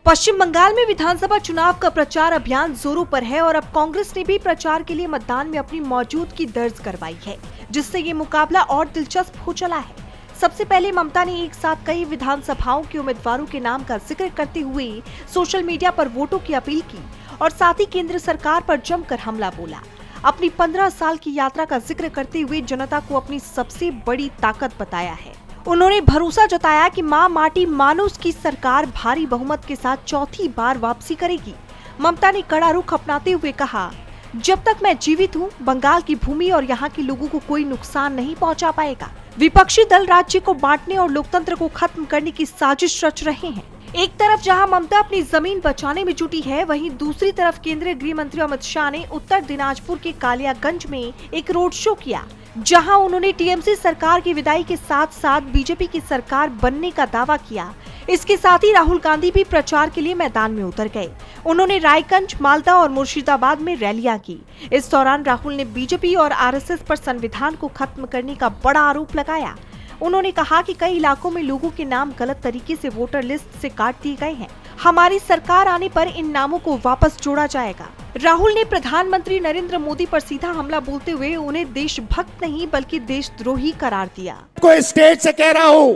पश्चिम बंगाल में विधानसभा चुनाव का प्रचार अभियान जोरों पर है और अब कांग्रेस ने भी प्रचार के लिए मतदान में अपनी मौजूदगी दर्ज करवाई है, जिससे ये मुकाबला और दिलचस्प हो चला है। सबसे पहले ममता ने एक साथ कई विधानसभाओं के उम्मीदवारों के नाम का जिक्र करते हुए सोशल मीडिया पर वोटों की अपील की और साथ ही केंद्र सरकार पर जमकर हमला बोला। अपनी 15 साल की यात्रा का जिक्र करते हुए जनता को अपनी सबसे बड़ी ताकत बताया है। उन्होंने भरोसा जताया कि मां माटी मानुस की सरकार भारी बहुमत के साथ चौथी बार वापसी करेगी। ममता ने कड़ा रुख अपनाते हुए कहा, जब तक मैं जीवित हूं, बंगाल की भूमि और यहां के लोगों को कोई नुकसान नहीं पहुंचा पाएगा। विपक्षी दल राज्य को बांटने और लोकतंत्र को खत्म करने की साजिश रच रहे हैं। एक तरफ जहां ममता अपनी जमीन बचाने में जुटी है, वहीं दूसरी तरफ केंद्रीय गृह मंत्री अमित शाह ने उत्तर दिनाजपुर के कालियागंज में एक रोड शो किया, जहां उन्होंने टीएमसी सरकार की विदाई के साथ साथ बीजेपी की सरकार बनने का दावा किया। इसके साथ ही राहुल गांधी भी प्रचार के लिए मैदान में उतर गए। उन्होंने रायगंज, मालदा और मुर्शिदाबाद में रैलियां की। इस दौरान राहुल ने बीजेपी और आरएसएस पर संविधान को खत्म करने का बड़ा आरोप लगाया। उन्होंने कहा कि कई इलाकों में लोगों के नाम गलत तरीके से वोटर लिस्ट से काट दिए गए हैं। हमारी सरकार आने पर इन नामों को वापस जोड़ा जाएगा। राहुल ने प्रधानमंत्री नरेंद्र मोदी पर सीधा हमला बोलते हुए उन्हें देशभक्त नहीं बल्कि देशद्रोही करार दिया। कोई स्टेज से कह रहा हूँ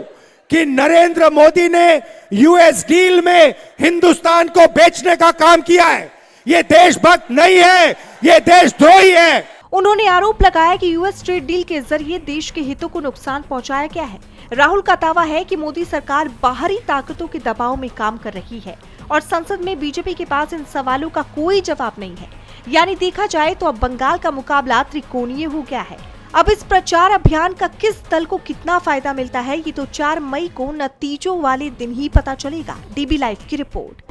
कि नरेंद्र मोदी ने यूएस डील में हिंदुस्तान को बेचने का काम किया है। ये देशभक्त नहीं है, ये देशद्रोही है। उन्होंने आरोप लगाया कि यूएस ट्रेड डील के जरिए देश के हितों को नुकसान पहुंचाया गया है। राहुल का दावा है कि मोदी सरकार बाहरी ताकतों के दबाव में काम कर रही है और संसद में बीजेपी के पास इन सवालों का कोई जवाब नहीं है। यानी देखा जाए तो अब बंगाल का मुकाबला त्रिकोणीय हो गया है। अब इस प्रचार अभियान का किस दल को कितना फायदा मिलता है, ये तो 4 मई को नतीजों वाले दिन ही पता चलेगा। डीबी लाइव की रिपोर्ट।